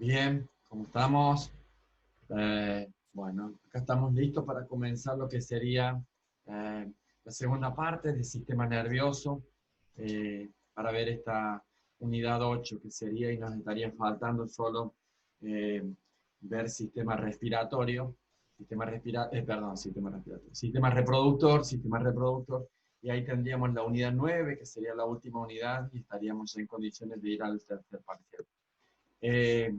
Bien, ¿cómo estamos? Bueno, acá estamos listos para comenzar lo que sería la segunda parte del sistema nervioso, para ver esta unidad 8 que sería, y nos estaría faltando solo eh, ver sistema reproductor, y ahí tendríamos la unidad 9 que sería la última unidad, y estaríamos en condiciones de ir al tercer parcial. Eh,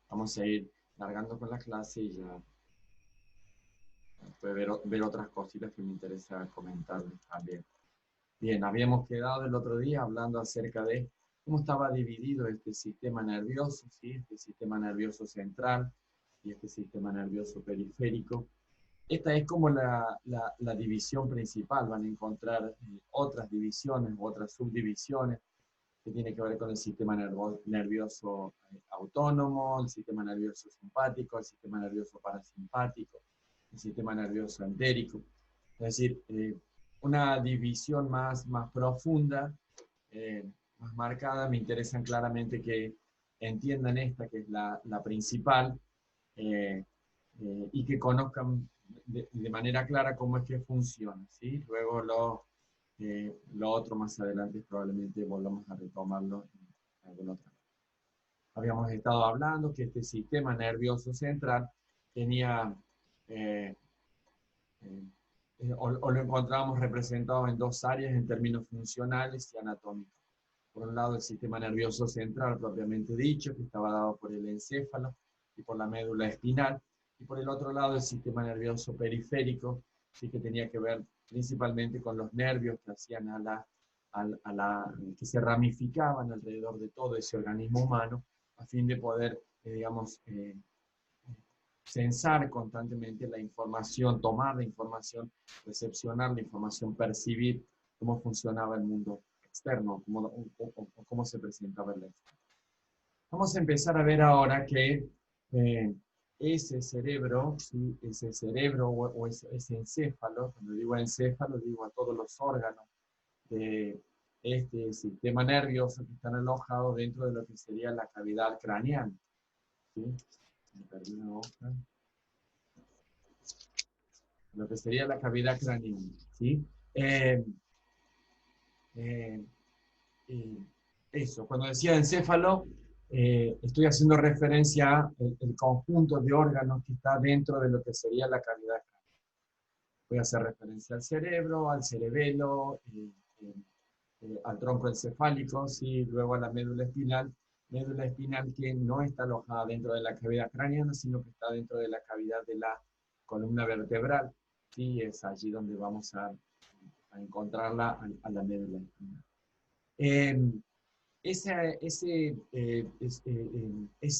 Vamos a ir largando con la clase y ya puede ver otras cositas que me interesa comentarles también. Bien, habíamos quedado el otro día hablando acerca de cómo estaba dividido este sistema nervioso, ¿sí? Este sistema nervioso central y este sistema nervioso periférico. Esta es como la división principal. Van a encontrar otras divisiones u otras subdivisiones que tiene que ver con el sistema nervioso autónomo, el sistema nervioso simpático, el sistema nervioso parasimpático, el sistema nervioso entérico. Es decir, una división más profunda, más marcada. Me interesan claramente que entiendan esta, que es la principal, eh, y que conozcan de manera clara cómo es que funciona, ¿sí? Luego lo otro más adelante probablemente volvamos a retomarlo en alguna otra. Habíamos estado hablando que este sistema nervioso central tenía, eh, o lo encontrábamos representado en dos áreas en términos funcionales y anatómicos. Por un lado, el sistema nervioso central propiamente dicho, que estaba dado por el encéfalo y por la médula espinal, y por el otro lado, el sistema nervioso periférico, sí, que tenía que ver principalmente con los nervios que hacían que se ramificaban alrededor de todo ese organismo humano, a fin de poder, censar constantemente la información, tomar la información, recepcionar la información, percibir cómo funcionaba el mundo externo, cómo se presentaba el externo. Vamos a empezar a ver ahora que ese cerebro, ¿sí? Ese cerebro o ese encéfalo, cuando digo encéfalo, digo a todos los órganos de este sistema nervioso que están alojados dentro de lo que sería la cavidad craneal. ¿Sí? Me perdí una hoja. Lo que sería la cavidad craneal, ¿sí? Eh, eh, Eso, cuando decía encéfalo, estoy haciendo referencia al conjunto de órganos que está dentro de lo que sería la cavidad craneal. Voy a hacer referencia al cerebro, al cerebelo, al tronco encefálico, ¿sí? Luego a la médula espinal que no está alojada dentro de la cavidad craneana, sino que está dentro de la cavidad de la columna vertebral, ¿sí? Es allí donde vamos a encontrarla a la médula espinal. Ese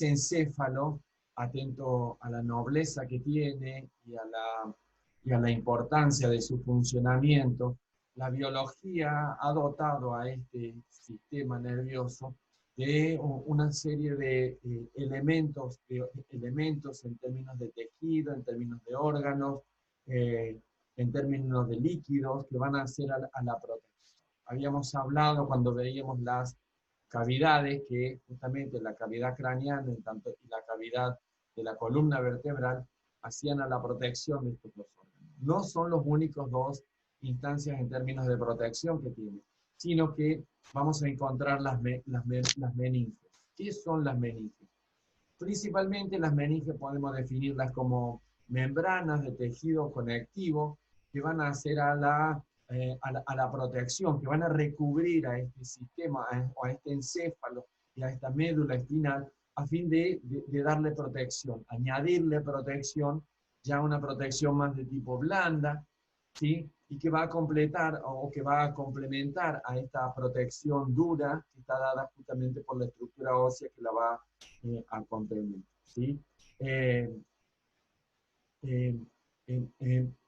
encéfalo, atento a la nobleza que tiene y a la importancia de su funcionamiento, la biología ha dotado a este sistema nervioso de una serie de elementos en términos de tejido, en términos de órganos, en términos de líquidos que van a hacer a la protección. Habíamos hablado cuando veíamos las cavidades, que justamente la cavidad craneana y la cavidad de la columna vertebral hacían a la protección de estos dos órganos. No son los únicos dos instancias en términos de protección que tiene, sino que vamos a encontrar las meninges. ¿Qué son las meninges? Principalmente las meninges podemos definirlas como membranas de tejido conectivo que van a hacer a la protección, que van a recubrir a este sistema, o a este encéfalo y a esta médula espinal, a fin de darle protección, añadirle protección, ya una protección más de tipo blanda, ¿sí? Y que va a completar o que va a complementar a esta protección dura que está dada justamente por la estructura ósea que la va a complementar, ¿sí? Eh,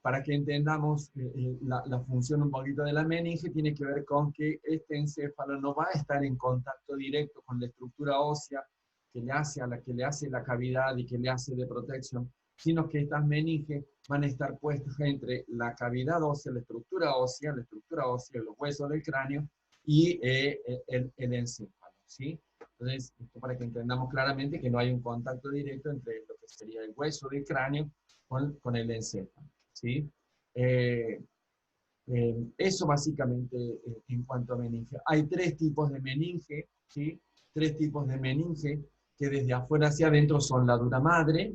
para que entendamos la función un poquito de la meninge, tiene que ver con que este encéfalo no va a estar en contacto directo con la estructura ósea que le hace la cavidad y que le hace de protección, sino que estas meninges van a estar puestas entre la cavidad ósea, la estructura ósea, los huesos del cráneo y el encéfalo, ¿sí? Entonces, esto para que entendamos claramente que no hay un contacto directo entre lo que sería el hueso del cráneo con el encéfalo, ¿sí? Eh, Eso básicamente en cuanto a meninge. Hay tres tipos de meninge, ¿sí? Tres tipos de meninge que desde afuera hacia adentro son la dura madre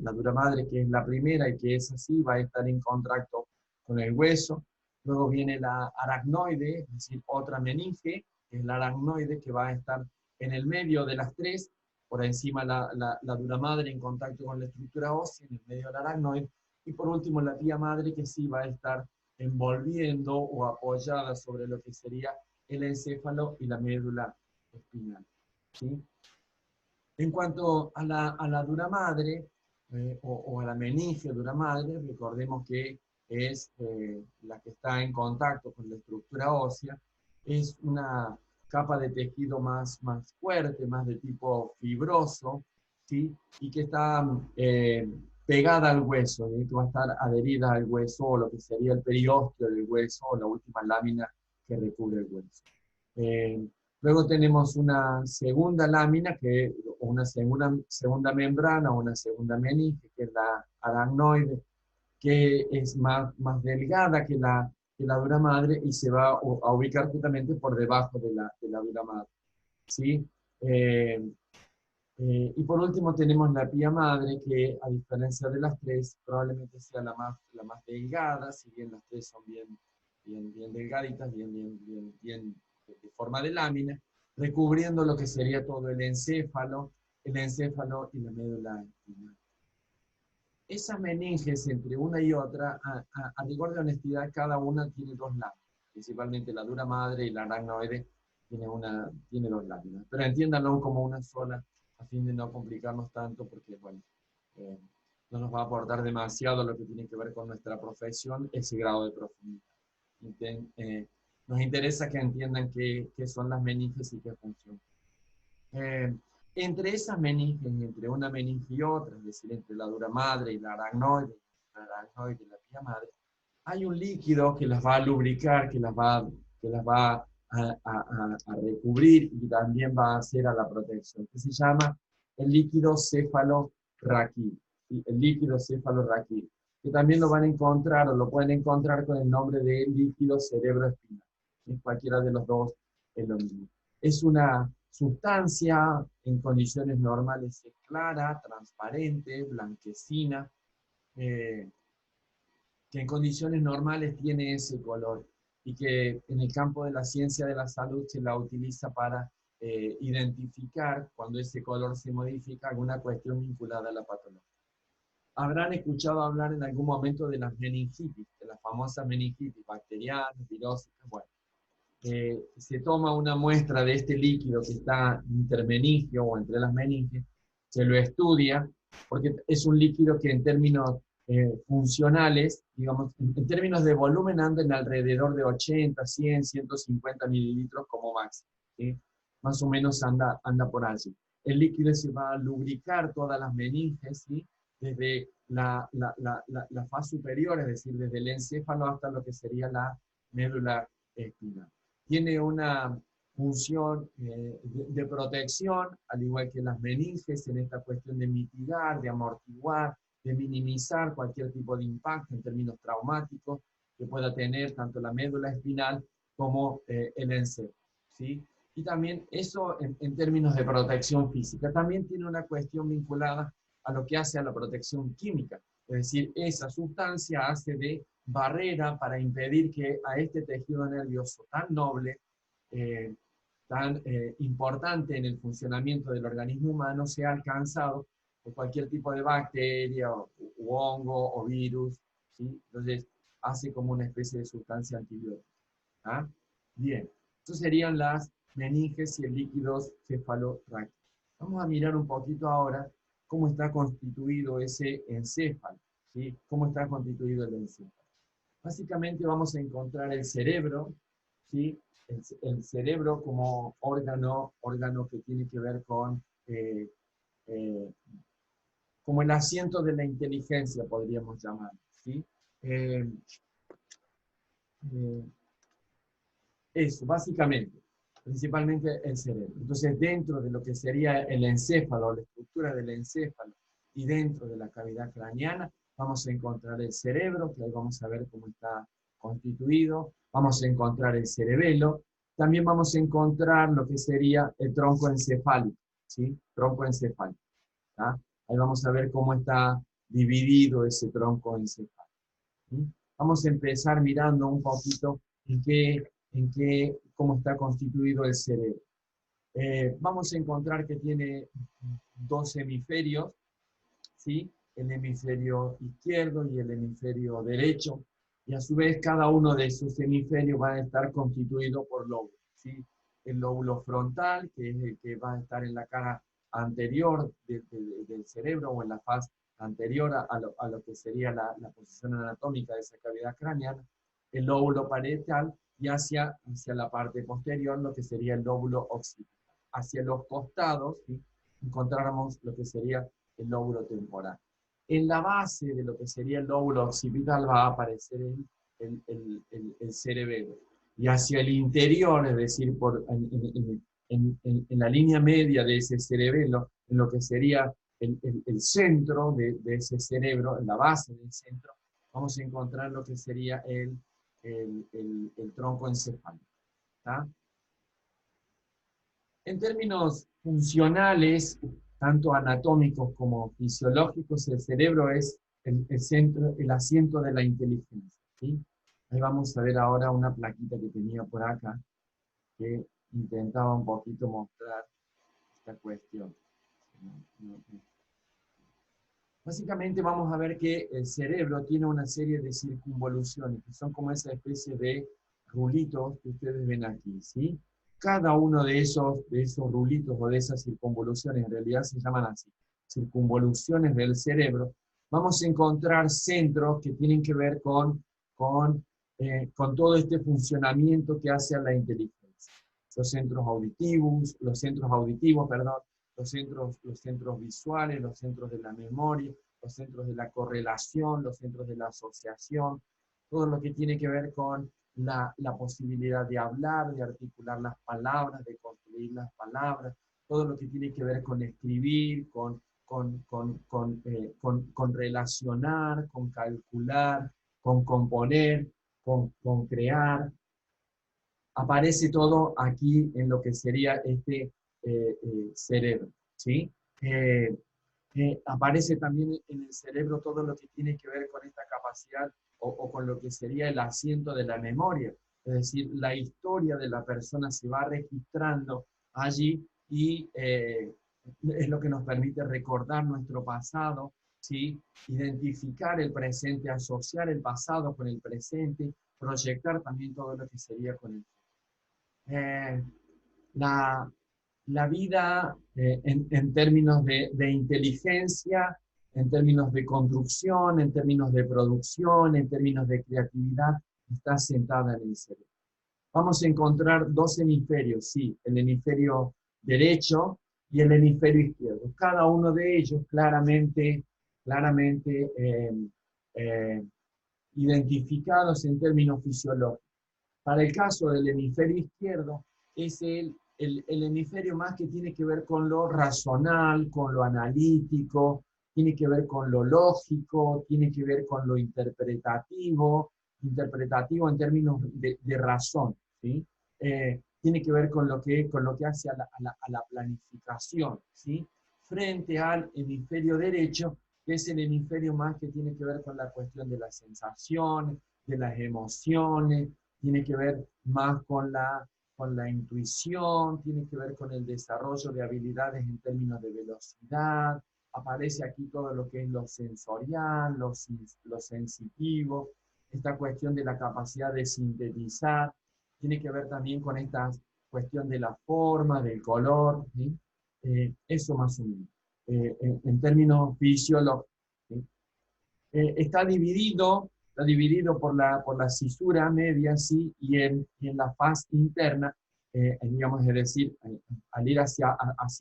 que es la primera y que es así, va a estar en contacto con el hueso. Luego viene la aracnoide, es decir, otra meninge, que es la aracnoide que va a estar en el medio de las tres, por encima la dura madre en contacto con la estructura ósea, en el medio de la aracnoide, y por último la pía madre que sí va a estar envolviendo o apoyada sobre lo que sería el encéfalo y la médula espinal, ¿sí? En cuanto a la dura madre, o a la meninge dura madre, recordemos que es la que está en contacto con la estructura ósea, es una capa de tejido más fuerte, más de tipo fibroso, ¿sí? Y que está pegada al hueso, ¿sí? Que va a estar adherida al hueso, o lo que sería el periósteo del hueso, o la última lámina que recubre el hueso. Eh, Luego tenemos una segunda lámina, o una segunda membrana, o una segunda meninge, que es la aracnoide, que es más delgada que la dura madre y se va a ubicar justamente por debajo de la dura madre, ¿sí? Eh, y por último tenemos la pía madre, que a diferencia de las tres, probablemente sea la más delgada, si bien las tres son bien delgaditas, bien de forma de lámina, recubriendo lo que sería todo el encéfalo y la médula espinal. Esas meninges entre una y otra, a rigor de honestidad, cada una tiene dos láminas, principalmente la dura madre y la aracnoide tiene dos láminas, pero entiéndanlo como una sola, a fin de no complicarnos tanto, porque bueno, eh, no nos va a aportar demasiado lo que tiene que ver con nuestra profesión, ese grado de profundidad. Nos interesa que entiendan qué son las meninges y qué funcionan. Eh, Entre esas meninges, entre una meninge y otra, es decir, entre la dura madre y la aracnoide y la pía madre, hay un líquido que las va a lubricar, que las va a recubrir y también va a hacer a la protección, que se llama el líquido cefalorraquídeo, ¿sí? El líquido cefalorraquídeo, que también lo van a encontrar o lo pueden encontrar con el nombre de líquido cerebroespinal. Cualquiera de los dos es lo mismo. Es una sustancia en condiciones normales es clara, transparente, blanquecina, que en condiciones normales tiene ese color y que en el campo de la ciencia de la salud se la utiliza para identificar cuando ese color se modifica alguna cuestión vinculada a la patología. Habrán escuchado hablar en algún momento de las meningitis, de las famosas meningitis bacterianas, virósicas. Bueno, se toma una muestra de este líquido que está intermeningio o entre las meninges, se lo estudia, porque es un líquido que en términos funcionales, digamos, en términos de volumen anda en alrededor de 80, 100, 150 mililitros como máximo, ¿sí? Más o menos anda por allí. El líquido se va a lubricar todas las meninges, ¿sí? Desde la faz superior, es decir, desde el encéfalo hasta lo que sería la médula espinal. Tiene una función de protección, al igual que las meninges, en esta cuestión de mitigar, de amortiguar, de minimizar cualquier tipo de impacto en términos traumáticos que pueda tener tanto la médula espinal como el encéfalo, ¿sí? Y también eso en términos de protección física. También tiene una cuestión vinculada a lo que hace a la protección química. Es decir, esa sustancia hace de barrera para impedir que a este tejido nervioso tan noble, tan importante en el funcionamiento del organismo humano, sea alcanzado por cualquier tipo de bacteria, u hongo, o virus, ¿sí? Entonces, hace como una especie de sustancia antibiótica. ¿Ah? Bien, estas serían las meninges y el líquido cefalorraquídeo. Vamos a mirar un poquito ahora cómo está constituido ese encéfalo, ¿sí? Cómo está constituido el encéfalo. Básicamente vamos a encontrar el cerebro, ¿sí? El cerebro como órgano que tiene que ver con, eh, como el asiento de la inteligencia, podríamos llamar, ¿sí? Eh, eso, básicamente. principalmente el cerebro. Entonces, dentro de lo que sería el encéfalo, la estructura del encéfalo, y dentro de la cavidad craneana, vamos a encontrar el cerebro, que ahí vamos a ver cómo está constituido, vamos a encontrar el cerebelo, también vamos a encontrar lo que sería el tronco encefálico, ¿sí? Tronco encefálico, ¿tá? Ahí vamos a ver cómo está dividido ese tronco encefálico. ¿Sí? Vamos a empezar mirando un poquito cómo está constituido el cerebro. Vamos a encontrar que tiene dos hemisferios, ¿sí? El hemisferio izquierdo y el hemisferio derecho, y a su vez cada uno de esos hemisferios va a estar constituido por lóbulos, ¿sí? El lóbulo frontal, que es el que va a estar en la cara anterior del cerebro o en la faz anterior a lo que sería la posición anatómica de esa cavidad craneana, el lóbulo parietal, y hacia la parte posterior lo que sería el lóbulo occipital. Hacia los costados, ¿sí? Encontramos lo que sería el lóbulo temporal. En la base de lo que sería el lóbulo occipital va a aparecer el cerebelo. Y hacia el interior, es decir, en la línea media de ese cerebelo, en lo que sería el centro de ese cerebro, en la base del centro, vamos a encontrar lo que sería el tronco encefálico. ¿Tá? En términos funcionales, tanto anatómicos como fisiológicos, el cerebro es el centro, el asiento de la inteligencia, ¿sí? Ahí vamos a ver ahora una plaquita que tenía por acá, que intentaba un poquito mostrar esta cuestión. Básicamente vamos a ver que el cerebro tiene una serie de circunvoluciones, que son como esa especie de rulitos que ustedes ven aquí, ¿sí? Cada uno de esos rulitos o de esas circunvoluciones, en realidad se llaman así, circunvoluciones del cerebro, vamos a encontrar centros que tienen que ver con todo este funcionamiento que hace a la inteligencia. Los centros auditivos, perdón, los centros visuales, los centros de la memoria, los centros de la correlación, los centros de la asociación, todo lo que tiene que ver con la posibilidad de hablar, de articular las palabras, de construir las palabras, todo lo que tiene que ver con escribir, con relacionar, con calcular, con componer, con crear. Aparece todo aquí en lo que sería este cerebro, ¿sí? Aparece también en el cerebro todo lo que tiene que ver con esta capacidad o con lo que sería el asiento de la memoria. Es decir, la historia de la persona se va registrando allí y es lo que nos permite recordar nuestro pasado, ¿sí? Identificar el presente, asociar el pasado con el presente, proyectar también todo lo que sería con el eh, la, la vida en términos de inteligencia, en términos de construcción, en términos de producción, en términos de creatividad, está sentada en el cerebro. Vamos a encontrar dos hemisferios, sí, el hemisferio derecho y el hemisferio izquierdo. Cada uno de ellos claramente identificados en términos fisiológicos. Para el caso del hemisferio izquierdo, es el hemisferio más que tiene que ver con lo razonal, con lo analítico, tiene que ver con lo lógico, tiene que ver con lo interpretativo en términos de razón, ¿sí? Tiene que ver con lo que hace a la planificación, ¿sí? Frente al hemisferio derecho, que es el hemisferio más que tiene que ver con la cuestión de las sensaciones, de las emociones, tiene que ver más con la intuición, tiene que ver con el desarrollo de habilidades en términos de velocidad, aparece aquí todo lo que es lo sensorial, lo sensitivo, esta cuestión de la capacidad de sintetizar, tiene que ver también con esta cuestión de la forma, del color, ¿sí? Eso más o menos, en términos fisiológicos, ¿sí? Está dividido por la cisura media, ¿sí? Y en la faz interna, digamos, es decir, al ir hacia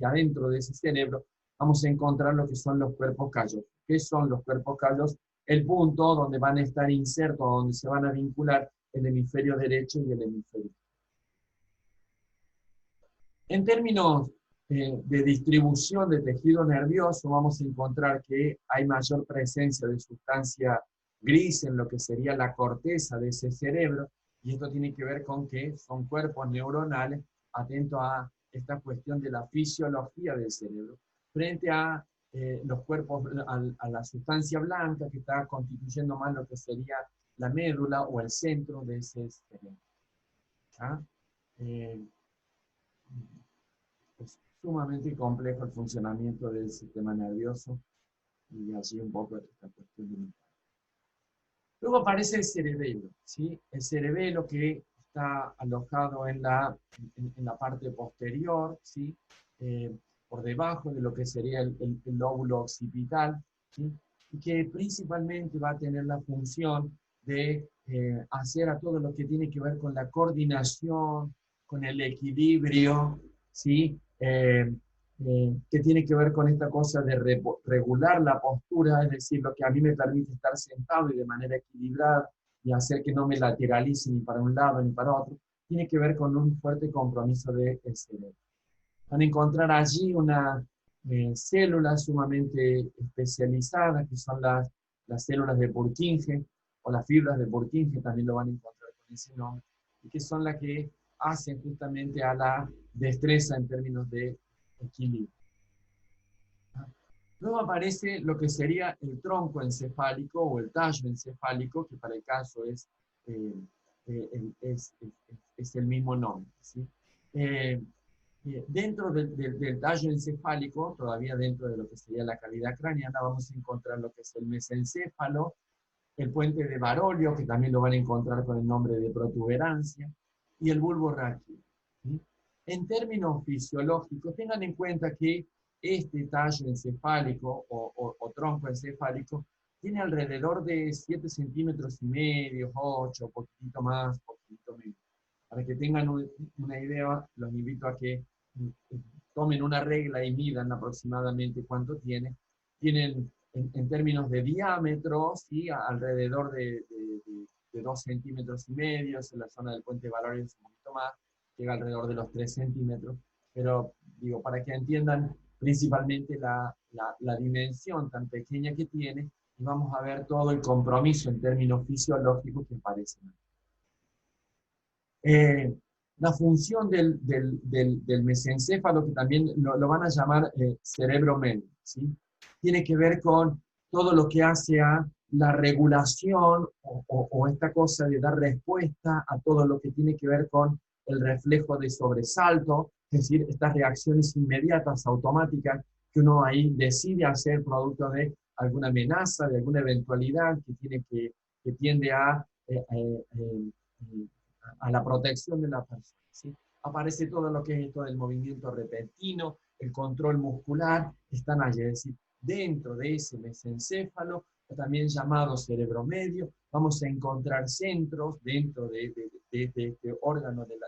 adentro de ese cerebro, vamos a encontrar lo que son los cuerpos callosos. ¿Qué son los cuerpos callosos? El punto donde van a estar insertos, donde se van a vincular el hemisferio derecho y el hemisferio. En términos de distribución de tejido nervioso, vamos a encontrar que hay mayor presencia de sustancia gris en lo que sería la corteza de ese cerebro, y esto tiene que ver con que son cuerpos neuronales atentos a esta cuestión de la fisiología del cerebro, frente a los cuerpos, a la sustancia blanca que está constituyendo más lo que sería la médula o el centro de ese cerebro. ¿Ah? Eh, es sumamente complejo el funcionamiento del sistema nervioso y así un poco esta cuestión de... Luego aparece el cerebelo, ¿sí? El cerebelo que está alojado en la parte posterior, ¿sí? Eh, por debajo de lo que sería el lóbulo occipital, ¿sí? Y que principalmente va a tener la función de hacer a todo lo que tiene que ver con la coordinación, con el equilibrio, ¿sí? Que tiene que ver con esta cosa de regular la postura, es decir, lo que a mí me permite estar sentado y de manera equilibrada y hacer que no me lateralice ni para un lado ni para otro, tiene que ver con un fuerte compromiso del cerebro. Van a encontrar allí una célula sumamente especializada, que son las células de Purkinje, o las fibras de Purkinje, también lo van a encontrar con ese nombre, y que son las que hacen justamente a la destreza en términos de equilibrio. Luego aparece lo que sería el tronco encefálico o el tallo encefálico, que para el caso eh, es el mismo nombre, ¿sí? Dentro del tallo encefálico, todavía dentro de lo que sería la cavidad craneana, vamos a encontrar lo que es el mesencéfalo, el puente de Barolio, que también lo van a encontrar con el nombre de protuberancia, y el bulbo ráquido, ¿sí? En términos fisiológicos, tengan en cuenta que este tallo encefálico o tronco encefálico tiene alrededor de 7 centímetros y medio, 8, poquitito más, poquitito menos. Para que tengan una idea, los invito a que tomen una regla y midan aproximadamente cuánto tiene. Tienen en términos de diámetro, ¿sí? Alrededor de 2 centímetros y medio, en la zona del puente de Valores es un poquito más, llega alrededor de los 3 centímetros, pero digo, para que entiendan principalmente la dimensión tan pequeña que tiene, y vamos a ver todo el compromiso en términos fisiológicos que aparecen. La función del mesencéfalo, que también lo van a llamar cerebro medio, ¿sí? Tiene que ver con todo lo que hace a la regulación o esta cosa de dar respuesta a todo lo que tiene que ver con el reflejo de sobresalto, es decir, estas reacciones inmediatas, automáticas, que uno ahí decide hacer producto de alguna amenaza, de alguna eventualidad que tiende a la protección de la persona, ¿sí? Aparece todo lo que es esto del movimiento repentino, el control muscular, están allí, es decir, dentro de ese mesencéfalo, también llamado cerebro medio, vamos a encontrar centros dentro de este órgano del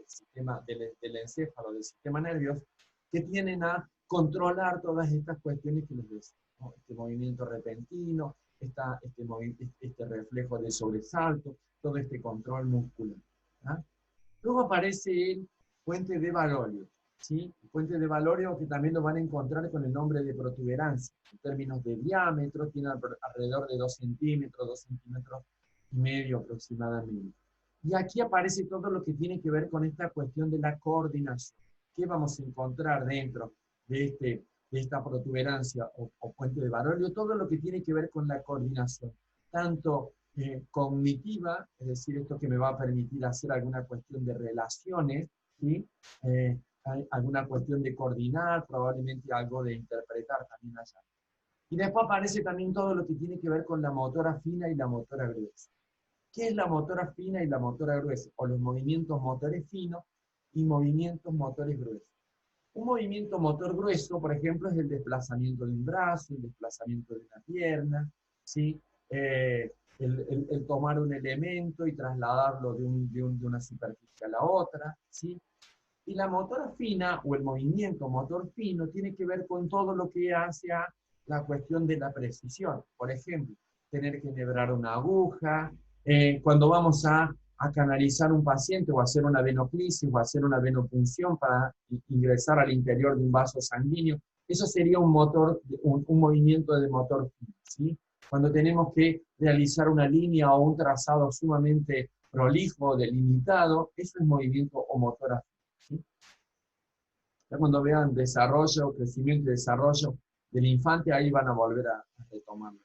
sistema, del encéfalo, del sistema nervioso, que tienen a controlar todas estas cuestiones que les decía, ¿no? Este movimiento repentino, este reflejo de sobresalto, todo este control muscular. ¿Ah? Luego aparece el puente de Barolio, ¿sí? El puente de Barolio, que también lo van a encontrar con el nombre de protuberancia. En términos de diámetro, tiene alrededor de 2 centímetros, 2 centímetros y medio aproximadamente. Y aquí aparece todo lo que tiene que ver con esta cuestión de la coordinación. ¿Qué vamos a encontrar dentro de esta protuberancia o puente de Barolio? Todo lo que tiene que ver con la coordinación, tanto cognitiva, es decir, esto que me va a permitir hacer alguna cuestión de relaciones, ¿sí? Alguna cuestión de coordinar, probablemente algo de interpretar también allá. Y después aparece también todo lo que tiene que ver con la motora fina y la motora gruesa. ¿Qué es la motora fina y la motora gruesa? O los movimientos motores finos y movimientos motores gruesos. Un movimiento motor grueso, por ejemplo, es el desplazamiento de un brazo, el desplazamiento de una pierna, ¿sí? El tomar un elemento y trasladarlo de una superficie a la otra, ¿sí? Y la motora fina, o el movimiento motor fino, tiene que ver con todo lo que hace a la cuestión de la precisión. Por ejemplo, tener que enhebrar una aguja, cuando vamos a a canalizar un paciente o hacer una venoclisis o hacer una venopunción para ingresar al interior de un vaso sanguíneo. Eso sería un motor, un movimiento de motor fino, ¿sí? Cuando tenemos que realizar una línea o un trazado sumamente prolijo, delimitado, eso es movimiento o motor afín, ¿sí? Ya cuando vean desarrollo, crecimiento y desarrollo del infante, ahí van a volver a retomarlo.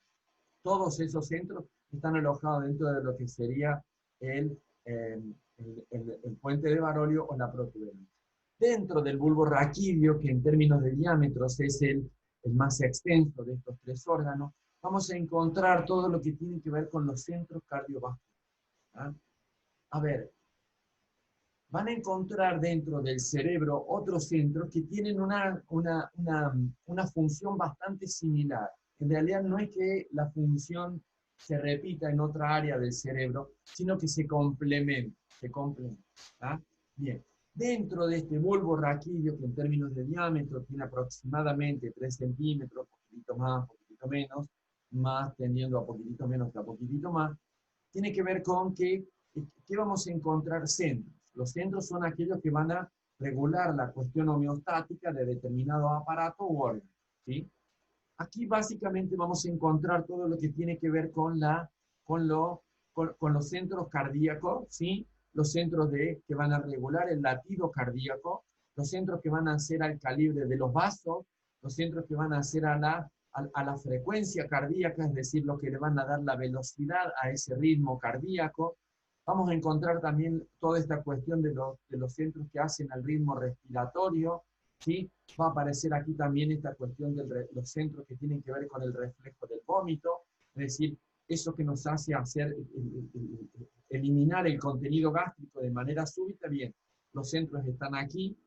Todos esos centros están alojados dentro de lo que sería el, el puente de Barolio o la protuberancia. Dentro del bulbo raquídeo, que en términos de diámetros es el más extenso de estos tres órganos, vamos a encontrar todo lo que tiene que ver con los centros cardiovasculares. ¿Ah? A ver, van a encontrar dentro del cerebro otros centros que tienen una función bastante similar. En realidad no es que la función se repita en otra área del cerebro, sino que se complementa. ¿Ah? Bien, dentro de este bulbo raquídeo, que en términos de diámetro tiene aproximadamente 3 centímetros, poquitito más, poquitito menos, más tendiendo a poquitito menos que a poquitito más, tiene que ver con que vamos a encontrar centros. Los centros son aquellos que van a regular la cuestión homeostática de determinado aparato u órgano, ¿sí? Aquí básicamente vamos a encontrar todo lo que tiene que ver con los centros cardíacos, ¿sí? Los centros que van a regular el latido cardíaco, los centros que van a hacer al calibre de los vasos, los centros que van a hacer a la frecuencia cardíaca, es decir, los que le van a dar la velocidad a ese ritmo cardíaco. Vamos a encontrar también toda esta cuestión de los centros que hacen al ritmo respiratorio, ¿sí? Va a aparecer aquí también esta cuestión de los centros que tienen que ver con el reflejo del vómito, es decir, eso que nos hace eliminar el contenido gástrico de manera súbita. Bien, los centros están aquí,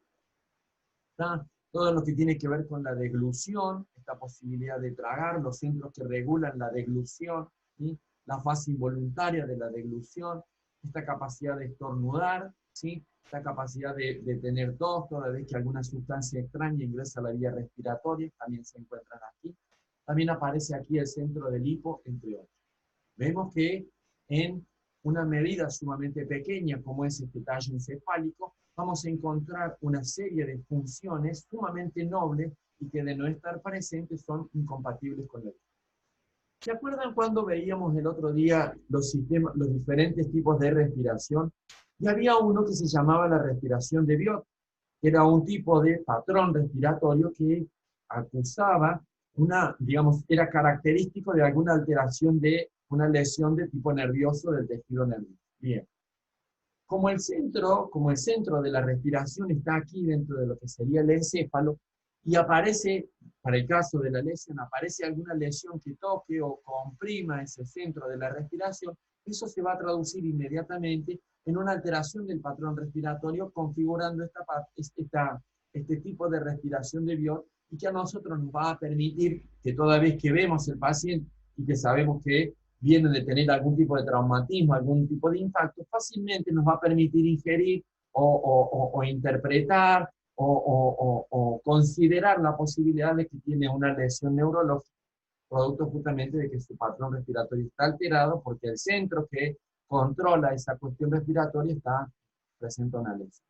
¿está? Todo lo que tiene que ver con la deglución, esta posibilidad de tragar, los centros que regulan la deglución, ¿sí? La fase involuntaria de la deglución, esta capacidad de estornudar, ¿sí? Esta capacidad de tener tos toda vez que alguna sustancia extraña ingresa a la vía respiratoria, también se encuentran aquí. También aparece aquí el centro del hipo, entre otros. Vemos que en una medida sumamente pequeña, como es este tallo encefálico, vamos a encontrar una serie de funciones sumamente nobles y que de no estar presentes son incompatibles con la vida. ¿Se acuerdan cuando veíamos el otro día los diferentes tipos de respiración? Y había uno que se llamaba la respiración de Biot, que era un tipo de patrón respiratorio que acusaba digamos, era característico de alguna alteración de una lesión de tipo nervioso del tejido nervioso. Bien. Como el centro de la respiración está aquí dentro de lo que sería el encéfalo, y aparece, para el caso de la lesión, aparece alguna lesión que toque o comprima ese centro de la respiración, eso se va a traducir inmediatamente en una alteración del patrón respiratorio, configurando este tipo de respiración de Biot, y que a nosotros nos va a permitir que toda vez que vemos el paciente y que sabemos que vienen de tener algún tipo de traumatismo, algún tipo de impacto, fácilmente nos va a permitir ingerir o interpretar o considerar la posibilidad de que tiene una lesión neurológica, producto justamente de que su patrón respiratorio está alterado, porque el centro que controla esa cuestión respiratoria está presente una lesión.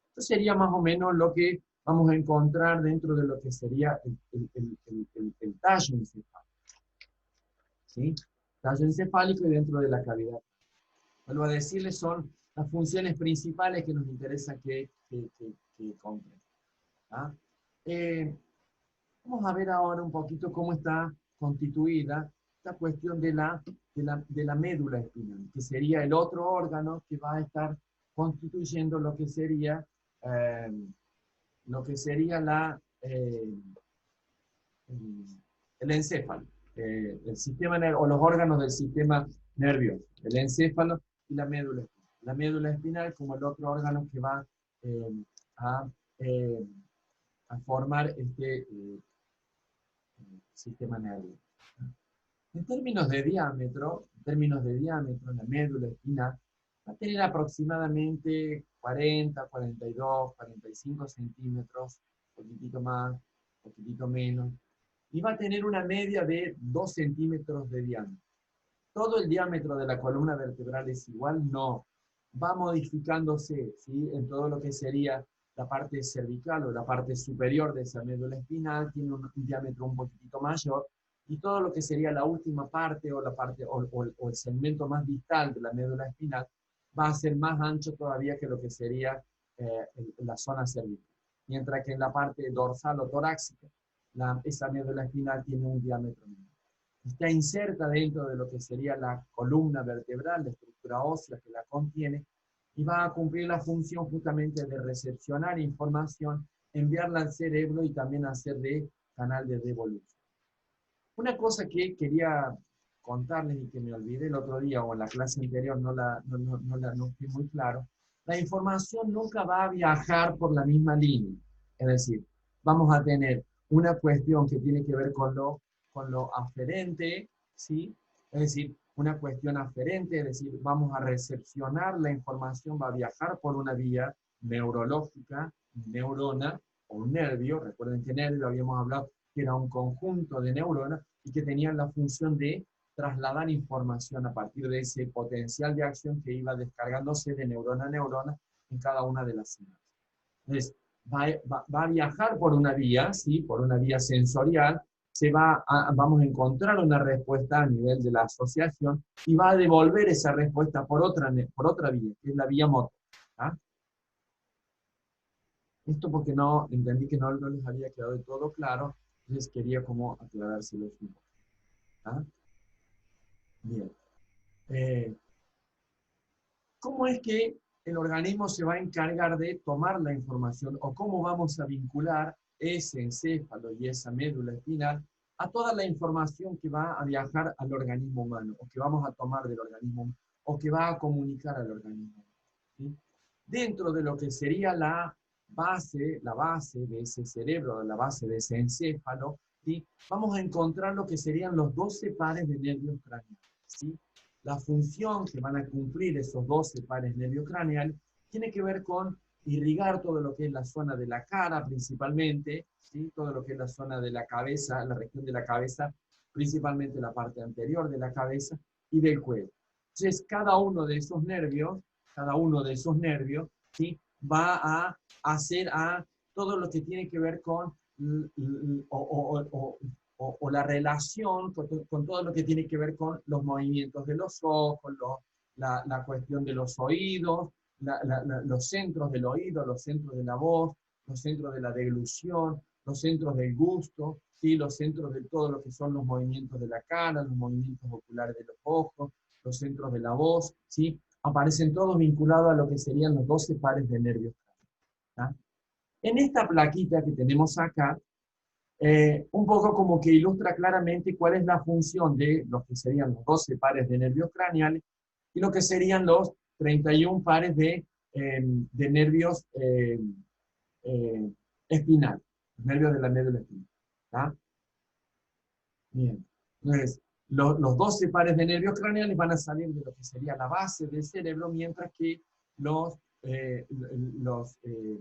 Esto sería más o menos lo que vamos a encontrar dentro de lo que sería el tallo encefálico, ¿sí? Tallo encefálico y dentro de la cavidad. Vuelvo a decirles, son las funciones principales que nos interesa que compren. ¿Ah? Vamos a ver ahora un poquito cómo está constituida esta cuestión de la médula espinal, que sería el otro órgano que va a estar constituyendo lo que sería el encéfalo, el sistema o los órganos del sistema nervioso, el encéfalo y la médula espinal. La médula espinal como el otro órgano que va a, eh, a formar este sistema nervioso. En términos de diámetro, la médula espinal va a tener aproximadamente 40, 42, 45 centímetros, un poquitito más, un poquitito menos, y va a tener una media de 2 centímetros de diámetro. ¿Todo el diámetro de la columna vertebral es igual? No. va modificándose, ¿sí? En todo lo que sería la parte cervical o la parte superior de esa médula espinal, tiene un diámetro un poquitito mayor, y todo lo que sería la última parte o, la parte, o el segmento más distal de la médula espinal va a ser más ancho todavía que lo que sería la zona cervical. Mientras que en la parte dorsal o torácica, esa médula espinal tiene un diámetro menor. Está inserta dentro de lo que sería la columna vertebral, la estructura ósea que la contiene, y va a cumplir la función justamente de recepcionar información, enviarla al cerebro y también hacer de canal de devolución. Una cosa que quería contarles y que me olvidé el otro día o en la clase anterior no fui muy claro, la información nunca va a viajar por la misma línea. Es decir, vamos a tener una cuestión que tiene que ver con lo aferente, ¿sí? Es decir, una cuestión aferente, es decir, vamos a recepcionar la información, va a viajar por una vía neurológica, neurona o un nervio. Recuerden que nervio habíamos hablado que era un conjunto de neuronas y que tenían la función de trasladar información a partir de ese potencial de acción que iba descargándose de neurona a neurona en cada una de las sinapsis. Entonces, va a viajar por una vía, ¿sí? Por una vía sensorial, vamos a encontrar una respuesta a nivel de la asociación y va a devolver esa respuesta por otra vía, que es la vía motor. ¿Ah? Esto porque no entendí que no les había quedado de todo claro, entonces quería como aclarárselos un poco. ¿Ah? Bien. ¿Cómo es que el organismo se va a encargar de tomar la información o cómo vamos a vincular ese encéfalo y esa médula espinal a toda la información que va a viajar al organismo humano o que vamos a tomar del organismo humano o que va a comunicar al organismo humano? ¿Sí? Dentro de lo que sería la base de ese cerebro, la base de ese encéfalo, ¿sí? Vamos a encontrar lo que serían los 12 pares de nervios craneales, ¿sí? La función que van a cumplir esos 12 pares nerviocraneales tiene que ver con irrigar todo lo que es la zona de la cara principalmente, ¿sí? Todo lo que es la zona de la cabeza, la región de la cabeza, principalmente la parte anterior de la cabeza y del cuello. Entonces, cada uno de esos nervios, ¿sí? Va a hacer a todo lo que tiene que ver con o la relación con todo lo que tiene que ver con los movimientos de los ojos, la cuestión de los oídos, los centros del oído, los centros de la voz, los centros de la deglución, los centros del gusto, ¿sí? Los centros de todo lo que son los movimientos de la cara, los movimientos oculares de los ojos, los centros de la voz, ¿sí? Aparecen todos vinculados a lo que serían los 12 pares de nervios. ¿Ah? En esta plaquita que tenemos acá, un poco como que ilustra claramente cuál es la función de los que serían los 12 pares de nervios craneales y lo que serían los 31 pares de nervios espinales, los nervios de la médula espinal. ¿Tá? Bien. Entonces, los 12 pares de nervios craneales van a salir de lo que sería la base del cerebro, mientras que los, los, eh,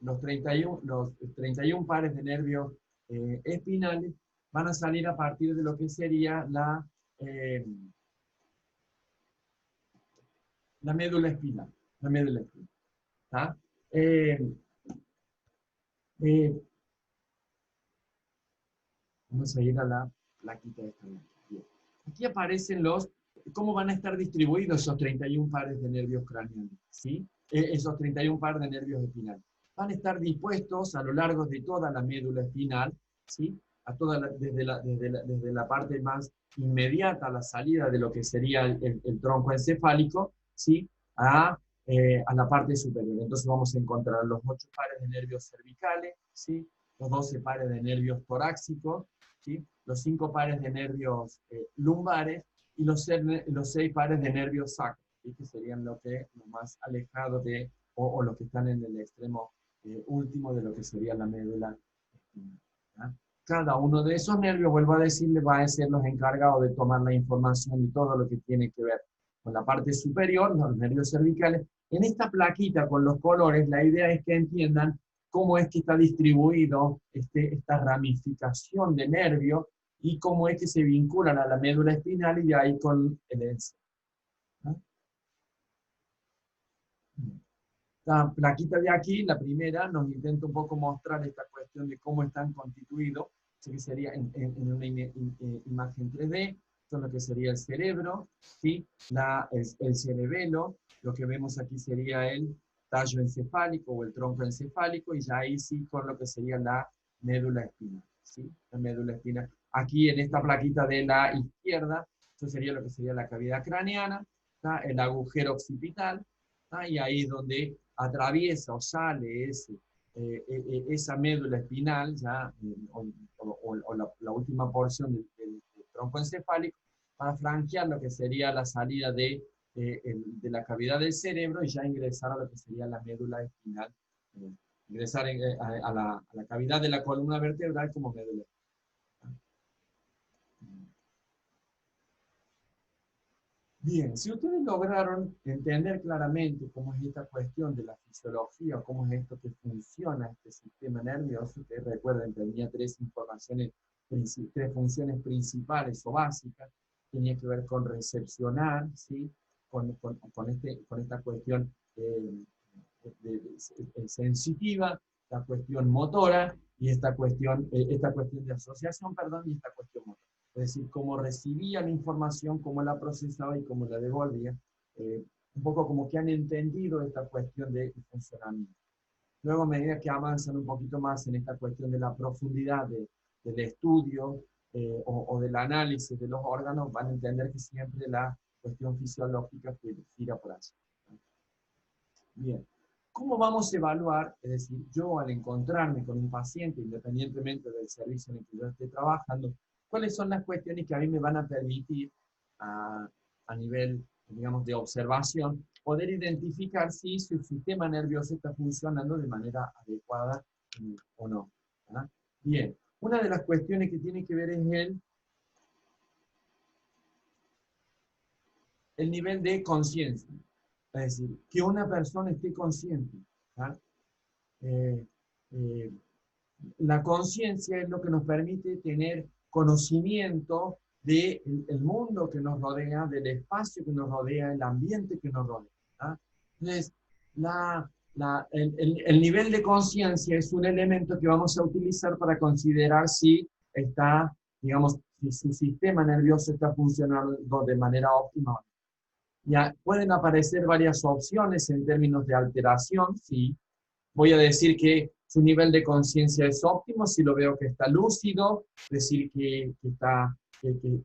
los 31 pares de nervios espinales van a salir a partir de lo que sería la médula espinal. La médula espinal. ¿Tá? Eh, eh, Vamos a ir a la plaquita de esta. Bien. Aquí aparecen cómo van a estar distribuidos esos 31 pares de nervios craneales, ¿sí? Esos 31 pares de nervios espinales. Van a estar dispuestos a lo largo de toda la médula espinal, ¿sí? Desde la parte más inmediata a la salida de lo que sería el tronco encefálico, ¿sí? A la parte superior. Entonces vamos a encontrar los 8 pares de nervios cervicales, ¿sí? Los 12 pares de nervios torácicos, ¿sí? Los 5 pares de nervios lumbares y los 6 pares de nervios sacros, ¿sí? Que serían lo más alejado o los que están en el extremo último de lo que sería la médula espinal. Cada uno de esos nervios, vuelvo a decirle, va a ser los encargados de tomar la información y todo lo que tiene que ver con la parte superior, los nervios cervicales. En esta plaquita con los colores, la idea es que entiendan cómo es que está distribuido esta ramificación de nervios y cómo es que se vinculan a la médula espinal y de ahí con el encéfalo. La plaquita de aquí, la primera, nos intenta un poco mostrar esta cuestión de cómo están constituidos, así que sería en una imagen 3D, son lo que sería el cerebro, ¿sí? El cerebelo, lo que vemos aquí sería el tallo encefálico o el tronco encefálico, y ya ahí sí con lo que sería la médula espinal, ¿sí? La médula espinal. Aquí en esta plaquita de la izquierda, eso sería lo que sería la cavidad craneana, ¿tá? El agujero occipital, ¿tá? Y ahí es donde atraviesa o sale esa médula espinal, ya, o la última porción del tronco encefálico, para franquear lo que sería la salida de la cavidad del cerebro y ya ingresar a lo que sería la médula espinal, ingresar a la cavidad de la columna vertebral como médula espinal. Bien, si ustedes lograron entender claramente cómo es esta cuestión de la fisiología, o cómo es esto que funciona este sistema nervioso, ustedes recuerden que tenía tres funciones principales o básicas, tenía que ver con recepcionar, ¿sí? con esta cuestión sensitiva, la cuestión motora, y esta cuestión de asociación, perdón, y esta cuestión motora. Es decir, cómo recibía la información, cómo la procesaba y cómo la devolvía. Un poco como que han entendido esta cuestión de funcionamiento. Luego, a medida que avanzan un poquito más en esta cuestión de la profundidad del estudio o del análisis de los órganos, van a entender que siempre la cuestión fisiológica gira por allí. Bien. ¿Cómo vamos a evaluar? Es decir, yo al encontrarme con un paciente, independientemente del servicio en el que yo esté trabajando, ¿cuáles son las cuestiones que a mí me van a permitir, a nivel, digamos, de observación, poder identificar si su sistema nervioso está funcionando de manera adecuada o no? ¿Verdad? Bien, una de las cuestiones que tiene que ver es el nivel de conciencia. Es decir, que una persona esté consciente. ¿Verdad? Eh, eh, la conciencia es lo que nos permite tener conocimiento del mundo que nos rodea, del espacio que nos rodea, el ambiente que nos rodea. ¿Ah? Entonces, el nivel de conciencia es un elemento que vamos a utilizar para considerar si está, digamos, si su sistema nervioso está funcionando de manera óptima. Ya pueden aparecer varias opciones en términos de alteración, sí. Voy a decir que su nivel de conciencia es óptimo si lo veo que está lúcido, decir que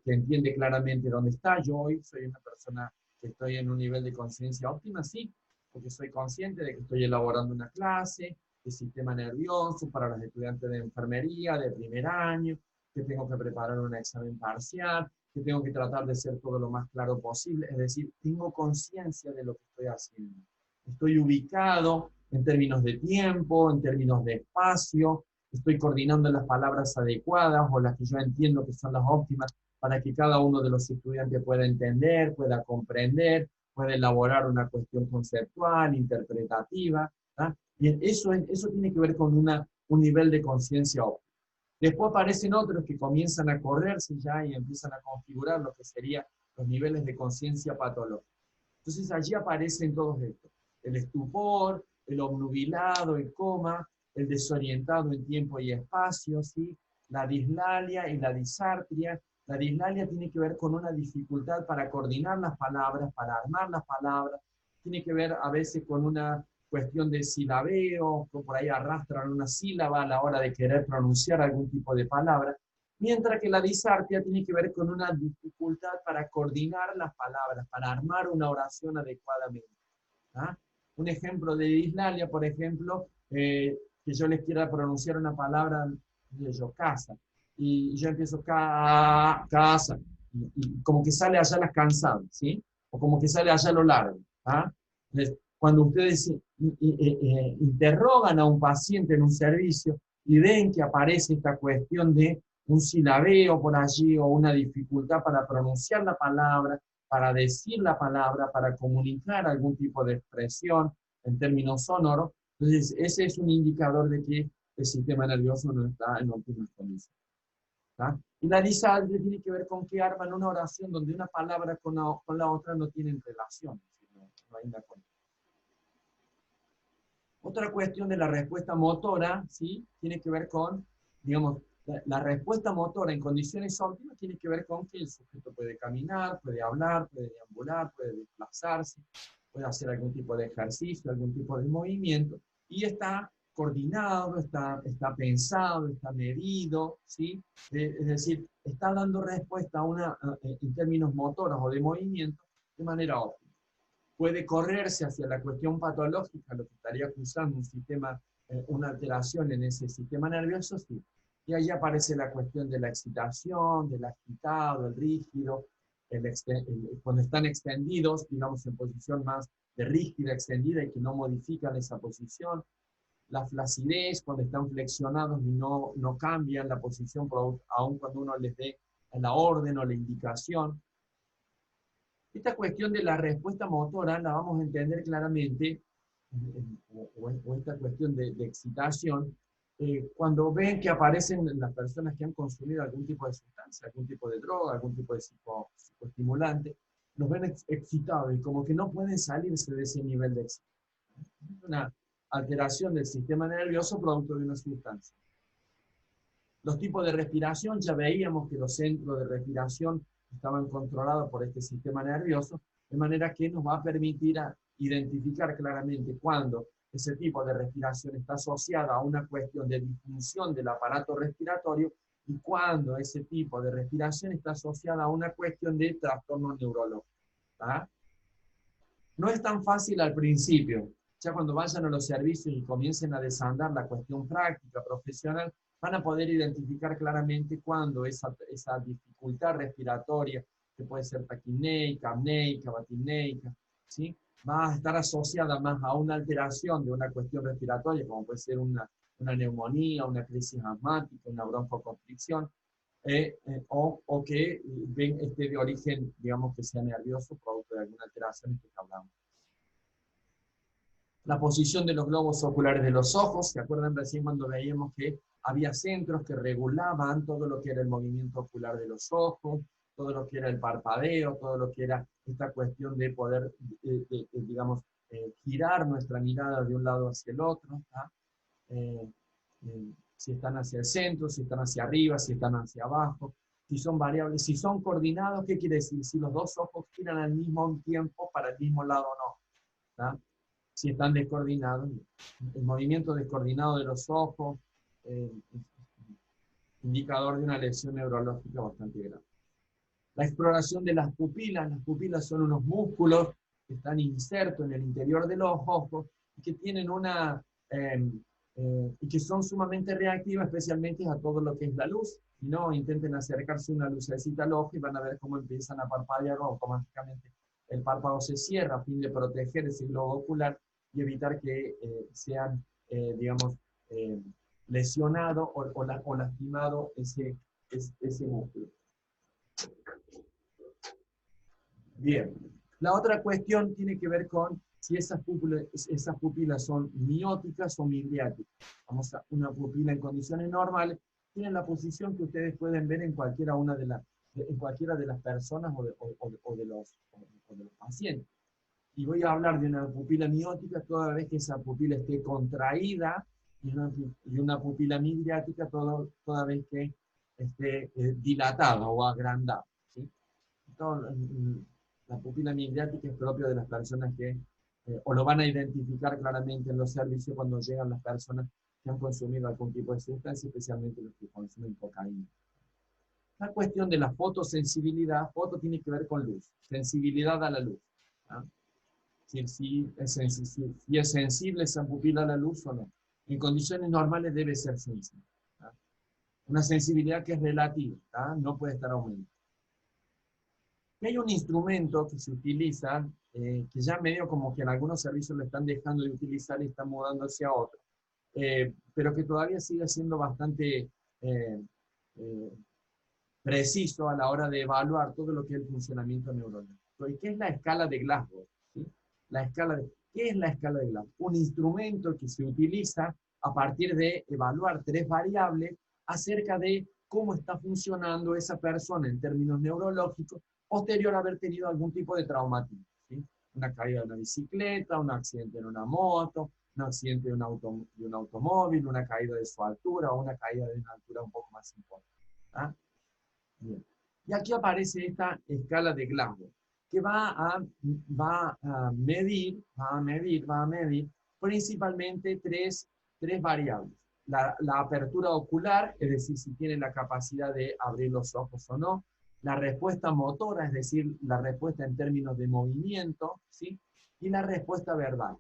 entiende claramente dónde está. Yo hoy soy una persona que estoy en un nivel de conciencia óptima, sí, porque soy consciente de que estoy elaborando una clase de sistema nervioso para los estudiantes de enfermería de primer año, que tengo que preparar un examen parcial, que tengo que tratar de ser todo lo más claro posible, es decir, tengo conciencia de lo que estoy haciendo. Estoy ubicado en términos de tiempo, en términos de espacio, estoy coordinando las palabras adecuadas o las que yo entiendo que son las óptimas para que cada uno de los estudiantes pueda entender, pueda comprender, pueda elaborar una cuestión conceptual, interpretativa. ¿Ah? Bien, eso tiene que ver con un nivel de conciencia óptima. Después aparecen otros que comienzan a correrse ya y empiezan a configurar lo que serían los niveles de conciencia patológica. Entonces allí aparecen todos estos. El estupor, el obnubilado, el coma, el desorientado en tiempo y espacio, ¿sí? La dislalia y la disartria. La dislalia tiene que ver con una dificultad para coordinar las palabras, para armar las palabras. Tiene que ver a veces con una cuestión de silabeo, que por ahí arrastran una sílaba a la hora de querer pronunciar algún tipo de palabra. Mientras que la disartria tiene que ver con una dificultad para coordinar las palabras, para armar una oración adecuadamente. ¿Ah? Un ejemplo de dislalia, por ejemplo, que yo les quiera pronunciar una palabra, yo, casa, y yo empiezo casa, y como que sale allá las cansadas, ¿sí? O como que sale allá lo largo. ¿Ah? Entonces, cuando ustedes interrogan a un paciente en un servicio y ven que aparece esta cuestión de un silabeo por allí o una dificultad para pronunciar la palabra, para decir la palabra, para comunicar algún tipo de expresión en términos sonoros. Entonces, ese es un indicador de que el sistema nervioso no está en óptimas condiciones. ¿Tá? Y la disartria tiene que ver con que arman una oración donde una palabra con la otra no tienen relación, no hay una conexión. Otra cuestión de la respuesta motora, ¿sí? Tiene que ver con, digamos, la respuesta motora en condiciones óptimas tiene que ver con que el sujeto puede caminar, puede hablar, puede deambular, puede desplazarse, puede hacer algún tipo de ejercicio, algún tipo de movimiento, y está coordinado, está pensado, está medido, ¿sí? Es decir, está dando respuesta a en términos motoros o de movimiento de manera óptima. Puede correrse hacia la cuestión patológica, lo que estaría acusando un sistema, una alteración en ese sistema nervioso, sí. Y ahí aparece la cuestión de la excitación, del agitado, el rígido, cuando están extendidos, digamos en posición más de rígida, extendida y que no modifican esa posición. La flacidez, cuando están flexionados y no cambian la posición, aun cuando uno les dé la orden o la indicación. Esta cuestión de la respuesta motora la vamos a entender claramente, o esta cuestión de excitación, cuando ven que aparecen las personas que han consumido algún tipo de sustancia, algún tipo de droga, algún tipo de psicoestimulante, los ven excitados y como que no pueden salirse de ese nivel de excitación. Es una alteración del sistema nervioso producto de una sustancia. Los tipos de respiración, ya veíamos que los centros de respiración estaban controlados por este sistema nervioso, de manera que nos va a permitir identificar claramente cuando ese tipo de respiración está asociada a una cuestión de disfunción del aparato respiratorio y cuando ese tipo de respiración está asociada a una cuestión de trastorno neurológico. ¿Tá? No es tan fácil al principio. Ya cuando vayan a los servicios y comiencen a desandar la cuestión práctica, profesional, van a poder identificar claramente cuando esa dificultad respiratoria, que puede ser taquineica, apneica, batineica, ¿sí? Va a estar asociada más a una alteración de una cuestión respiratoria, como puede ser una neumonía, una crisis asmática, una broncoconstricción, o que ven de origen, digamos, que sea nervioso, producto de alguna alteración que hablamos. La posición de los globos oculares de los ojos, ¿se acuerdan recién cuando veíamos que había centros que regulaban todo lo que era el movimiento ocular de los ojos, todo lo que era el parpadeo, todo lo que era esta cuestión de poder, digamos, girar nuestra mirada de un lado hacia el otro, si están hacia el centro, si están hacia arriba, si están hacia abajo, si son variables, si son coordinados, ¿qué quiere decir? Si los dos ojos giran al mismo tiempo para el mismo lado o no. ¿Tá? Si están descoordinados, el movimiento descoordinado de los ojos, indicador de una lesión neurológica bastante grave. La exploración de las pupilas son unos músculos que están insertos en el interior de los ojos y que tienen y que son sumamente reactivas, especialmente a todo lo que es la luz. Si no, intenten acercarse una lucecita al ojo y van a ver cómo empiezan a parpadear automáticamente. El párpado se cierra a fin de proteger ese globo ocular y evitar que sean, digamos, lesionado o lastimado ese músculo. Bien. La otra cuestión tiene que ver con si esas pupilas son mióticas o midriáticas. Vamos a una pupila en condiciones normales, tiene la posición que ustedes pueden ver en cualquiera de las personas o de los pacientes. Y voy a hablar de una pupila miótica toda vez que esa pupila esté contraída y una pupila midriática toda vez que esté dilatada o agrandada. ¿Sí? La pupila midriática es propia de las personas que, o lo van a identificar claramente en los servicios cuando llegan las personas que han consumido algún tipo de sustancia, especialmente los que consumen cocaína. La cuestión de la fotosensibilidad, foto tiene que ver con luz, sensibilidad a la luz. ¿Ah? Si es sensible esa pupila a la luz o no. En condiciones normales debe ser sensible. ¿Ah? Una sensibilidad que es relativa, ¿ah? No puede estar aumentada. Y hay un instrumento que se utiliza, que ya medio como que en algunos servicios lo están dejando de utilizar y están mudando hacia otro, pero que todavía sigue siendo bastante preciso a la hora de evaluar todo lo que es el funcionamiento neurológico. ¿Y qué es la escala de Glasgow? ¿Sí? ¿Qué es la escala de Glasgow? Un instrumento que se utiliza a partir de evaluar 3 variables acerca de cómo está funcionando esa persona en términos neurológicos posterior a haber tenido algún tipo de traumatismo. ¿Sí? Una caída de una bicicleta, un accidente en una moto, un accidente de un automóvil, una caída de su altura o una caída de una altura un poco más importante. ¿Ah? Bien. Y aquí aparece esta escala de Glasgow, que va a medir principalmente tres variables. La apertura ocular, es decir, si tiene la capacidad de abrir los ojos o no, la respuesta motora, es decir, la respuesta en términos de movimiento, ¿sí? Y la respuesta verbal.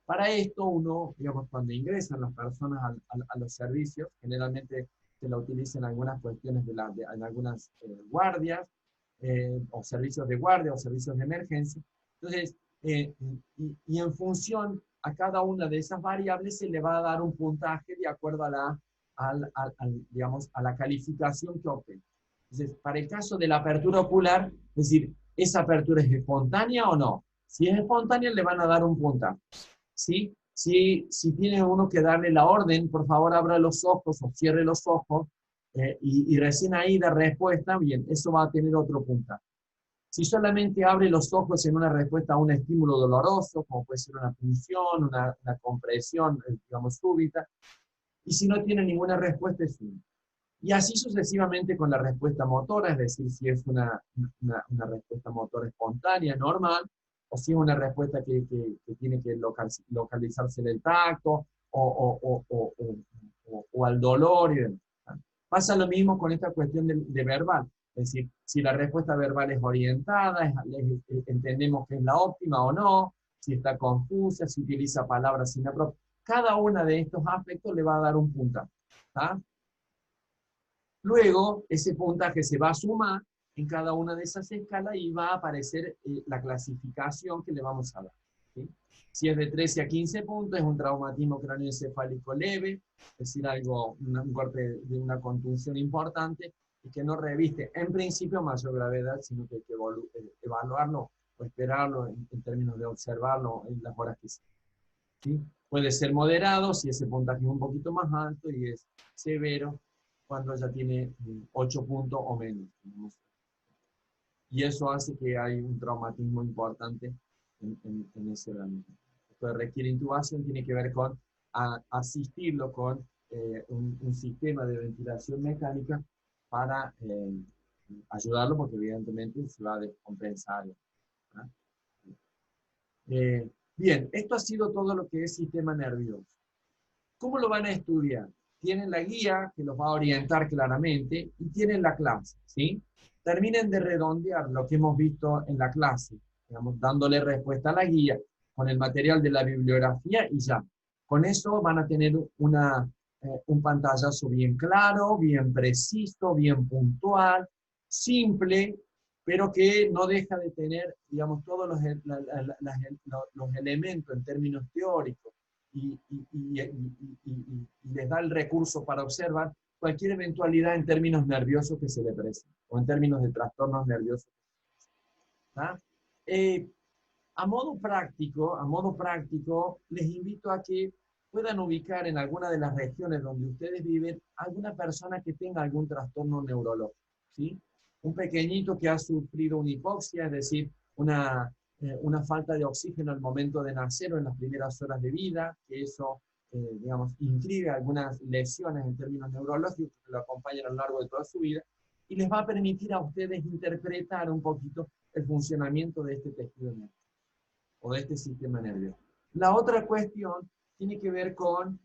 Para esto uno, digamos, cuando ingresan las personas a los servicios, generalmente se la utiliza en algunas cuestiones, en algunas guardias, o servicios de guardia, o servicios de emergencia. Entonces, y en función a cada una de esas variables se le va a dar un puntaje de acuerdo digamos, a la calificación que obtenga. Entonces, para el caso de la apertura ocular, es decir, ¿esa apertura es espontánea o no? Si es espontánea, le van a dar un puntaje. ¿Sí? Si tiene uno que darle la orden, por favor abra los ojos o cierre los ojos, y recién ahí da respuesta, bien, eso va a tener otro puntaje. Si solamente abre los ojos en una respuesta a un estímulo doloroso, como puede ser una punción, una compresión, digamos, súbita, y si no tiene ninguna respuesta, es uno. Y así sucesivamente con la respuesta motora, es decir, si es una respuesta motora espontánea, normal, o si es una respuesta que tiene que localizarse en el tacto, o al dolor y demás. Pasa lo mismo con esta cuestión de verbal. Es decir, si la respuesta verbal es orientada, entendemos que es la óptima o no, si está confusa, si utiliza palabras inapropiadas. Cada uno de estos aspectos le va a dar un puntaje. ¿Tá? Luego, ese puntaje se va a sumar en cada una de esas escalas y va a aparecer la clasificación que le vamos a dar. ¿Sí? Si es de 13 a 15 puntos, es un traumatismo craneoencefálico leve, es decir, un golpe de una contusión importante y que no reviste en principio mayor gravedad, sino que hay que evaluarlo o esperarlo en términos de observarlo en las horas que sean. ¿Sí? Puede ser moderado si ese puntaje es un poquito más alto, y es severo cuando ya tiene 8 puntos o menos. Y eso hace que hay un traumatismo importante en ese organismo. Esto requiere intubación, tiene que ver con asistirlo con un sistema de ventilación mecánica para ayudarlo, porque evidentemente se va a descompensar. Bien, esto ha sido todo lo que es sistema nervioso. ¿Cómo lo van a estudiar? Tienen la guía que los va a orientar claramente y tienen la clase, ¿sí? Terminen de redondear lo que hemos visto en la clase, digamos, dándole respuesta a la guía con el material de la bibliografía y ya. Con eso van a tener un pantallazo bien claro, bien preciso, bien puntual, simple, pero que no deja de tener, digamos, todos los elementos en términos teóricos, y les da el recurso para observar cualquier eventualidad en términos nerviosos que se le presente, o en términos de trastornos nerviosos. ¿Ah? A modo práctico, les invito a que puedan ubicar en alguna de las regiones donde ustedes viven alguna persona que tenga algún trastorno neurológico, ¿sí? Un pequeñito que ha sufrido una hipoxia, es decir, una falta de oxígeno al momento de nacer o en las primeras horas de vida, que eso, digamos, inscribe algunas lesiones en términos neurológicos que lo acompañan a lo largo de toda su vida, y les va a permitir a ustedes interpretar un poquito el funcionamiento de este tejido nervioso, o de este sistema nervioso. La otra cuestión tiene que ver con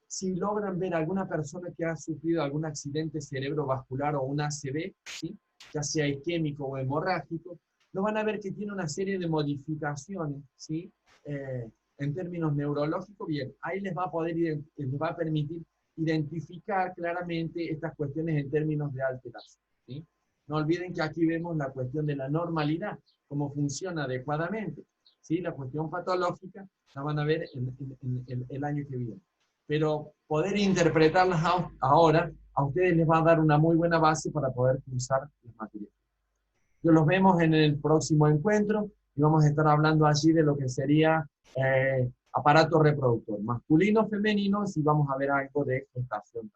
si logran ver a alguna persona que ha sufrido algún accidente cerebrovascular o un ACV, ¿sí? Ya sea isquémico o hemorrágico, lo van a ver que tiene una serie de modificaciones, ¿sí? En términos neurológicos. Bien, ahí les va a permitir identificar claramente estas cuestiones en términos de alteración, ¿sí? No olviden que aquí vemos la cuestión de la normalidad, cómo funciona adecuadamente, ¿sí? La cuestión patológica la van a ver en el año que viene. Pero poder interpretarlas ahora, a ustedes les va a dar una muy buena base para poder usar las materias. Los vemos en el próximo encuentro y vamos a estar hablando allí de lo que sería aparato reproductor, masculino, femenino, y vamos a ver algo de gestación.